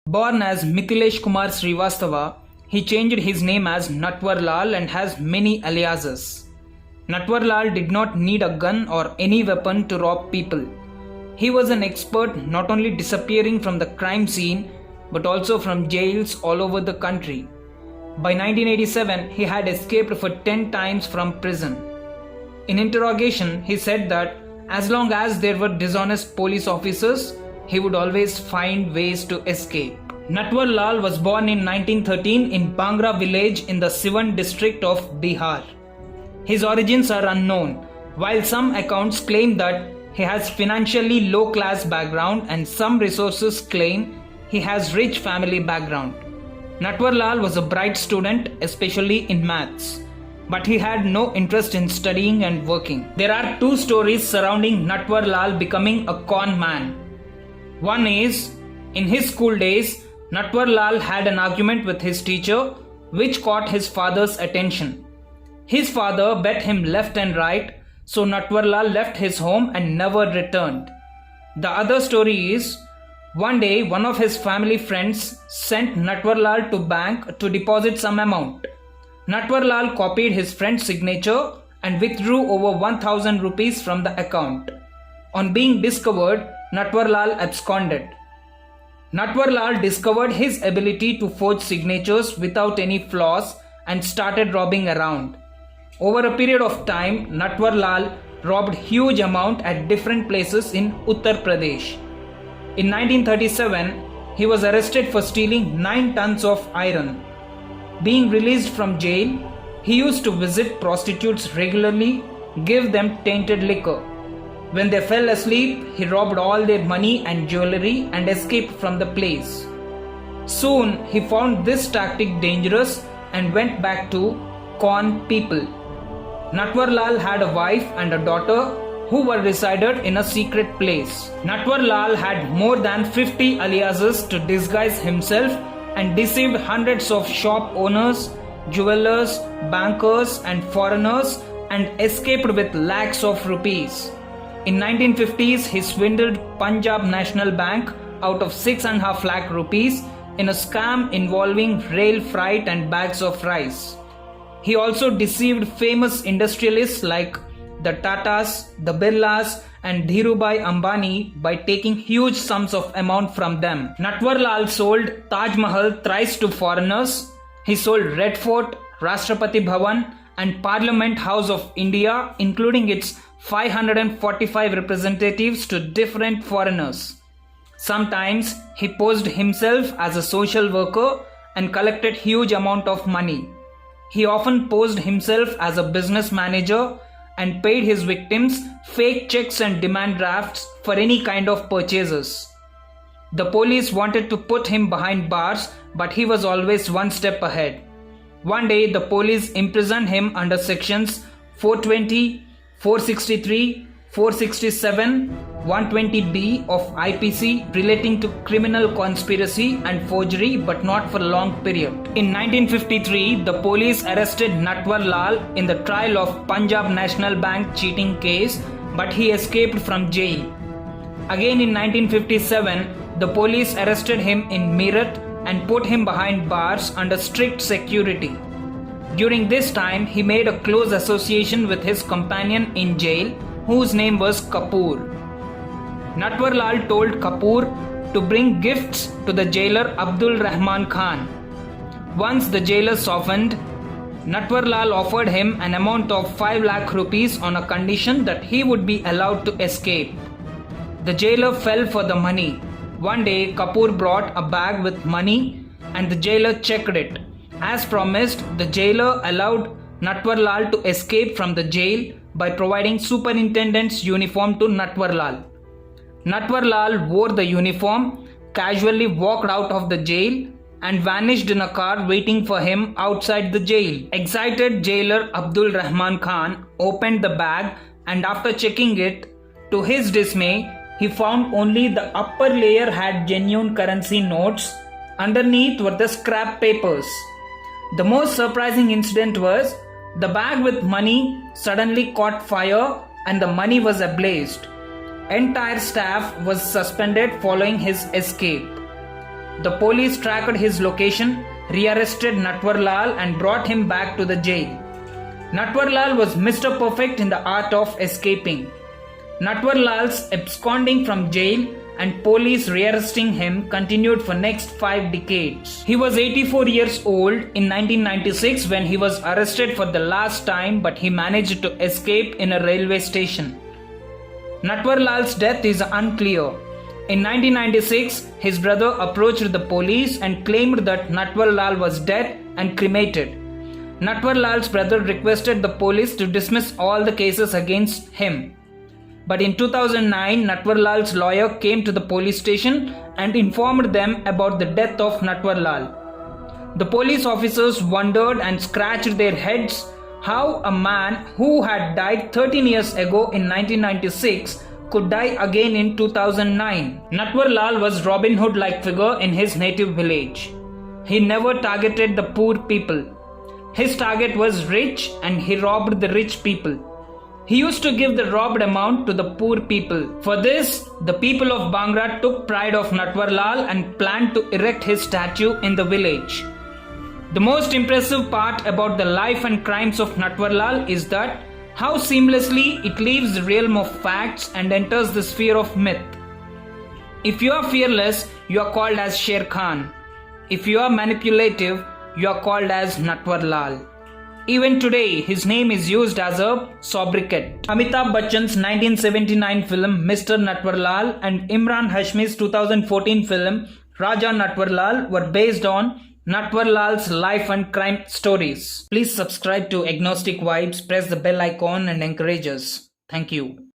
Born as Mithilesh Kumar Srivastava, he changed his name as Natwar Lal and has many aliases. Natwar Lal did not need a gun or any weapon to rob people. He was an expert not only disappearing from the crime scene but also from jails all over the country. By 1987, he had escaped for 10 times from prison. In interrogation, he said that as long as there were dishonest police officers, he would always find ways to escape. Natwar Lal was born in 1913 in Bangra village in the Siwan district of Bihar. His origins are unknown, while some accounts claim that he has financially low class background and some resources claim he has rich family background. Natwar Lal was a bright student, especially in maths, but he had no interest in studying and working. There are two stories surrounding Natwar Lal becoming a con man. One is, in his school days, Natwar Lal had an argument with his teacher which caught his father's attention. His father bet him left and right, so Natwar Lal left his home and never returned. The other story is, one day one of his family friends sent Natwar Lal to bank to deposit some amount. Natwar Lal copied his friend's signature and withdrew over 1000 rupees from the account. On being discovered, Natwar Lal absconded. Natwar Lal discovered his ability to forge signatures without any flaws and started robbing around. Over a period of time, Natwar Lal robbed huge amount at different places in Uttar Pradesh. In 1937, he was arrested for stealing 9 tons of iron. Being released from jail, he used to visit prostitutes regularly, give them tainted liquor. When they fell asleep, he robbed all their money and jewelry and escaped from the place. Soon, he found this tactic dangerous and went back to con people. Natwar Lal had a wife and a daughter who were resided in a secret place. Natwar Lal had more than 50 aliases to disguise himself and deceived hundreds of shop owners, jewelers, bankers and foreigners and escaped with lakhs of rupees. In 1950s, he swindled Punjab National Bank out of 6.5 lakh rupees in a scam involving rail freight and bags of rice. He also deceived famous industrialists like the Tatas, the Birlas and Dhirubhai Ambani by taking huge sums of amount from them. Natwar Lal sold Taj Mahal thrice to foreigners. He sold Red Fort, Rashtrapati Bhavan and Parliament House of India, including its 545 representatives, to different foreigners. Sometimes he posed himself as a social worker and collected huge amount of money. He often posed himself as a business manager and paid his victims fake checks and demand drafts for any kind of purchases. The police wanted to put him behind bars, but he was always one step ahead. One day, the police imprisoned him under sections 420, 463, 467, 120B of IPC relating to criminal conspiracy and forgery, but not for a long period. In 1953, the police arrested Natwar Lal in the trial of Punjab National Bank cheating case, but he escaped from jail. Again in 1957, the police arrested him in Meerut and put him behind bars under strict security. During this time, he made a close association with his companion in jail, whose name was Kapoor. Natwar Lal told Kapoor to bring gifts to the jailer Abdul Rahman Khan. Once the jailer softened, Natwar Lal offered him an amount of 5 lakh rupees on a condition that he would be allowed to escape. The jailer fell for the money. One day, Kapoor brought a bag with money and the jailer checked it. As promised, the jailer allowed Natwar Lal to escape from the jail by providing superintendent's uniform to Natwar Lal. Natwar Lal wore the uniform, casually walked out of the jail and vanished in a car waiting for him outside the jail. Excited jailer Abdul Rahman Khan opened the bag and after checking it, to his dismay, he found only the upper layer had genuine currency notes. Underneath were the scrap papers. The most surprising incident was the bag with money suddenly caught fire and the money was ablaze. Entire staff was suspended following his escape. The police tracked his location, rearrested Natwar Lal and brought him back to the jail. Natwar Lal was Mr. Perfect in the art of escaping. Natwar Lal's absconding from jail and police rearresting him continued for next 5 decades. He was 84 years old in 1996 when he was arrested for the last time, but he managed to escape in a railway station. Natwar Lal's death is unclear. In 1996, his brother approached the police and claimed that Natwar Lal was dead and cremated. Natwar Lal's brother requested the police to dismiss all the cases against him. But in 2009, Natwar Lal's lawyer came to the police station and informed them about the death of Natwar Lal. The police officers wondered and scratched their heads how a man who had died 13 years ago in 1996 could die again in 2009. Natwar Lal was Robin Hood-like figure in his native village. He never targeted the poor people. His target was rich and he robbed the rich people. He used to give the robbed amount to the poor people. For this, the people of Bhangra took pride of Natwar Lal and planned to erect his statue in the village. The most impressive part about the life and crimes of Natwar Lal is that how seamlessly it leaves the realm of facts and enters the sphere of myth. If you are fearless, you are called as Sher Khan. If you are manipulative, you are called as Natwar Lal. Even today, his name is used as a sobriquet. Amitabh Bachchan's 1979 film Mr. Natwar Lal and Imran Hashmi's 2014 film Raja Natwar Lal were based on Natwar Lal's life and crime stories. Please subscribe to Agnostic Vibes, press the bell icon and encourage us. Thank you.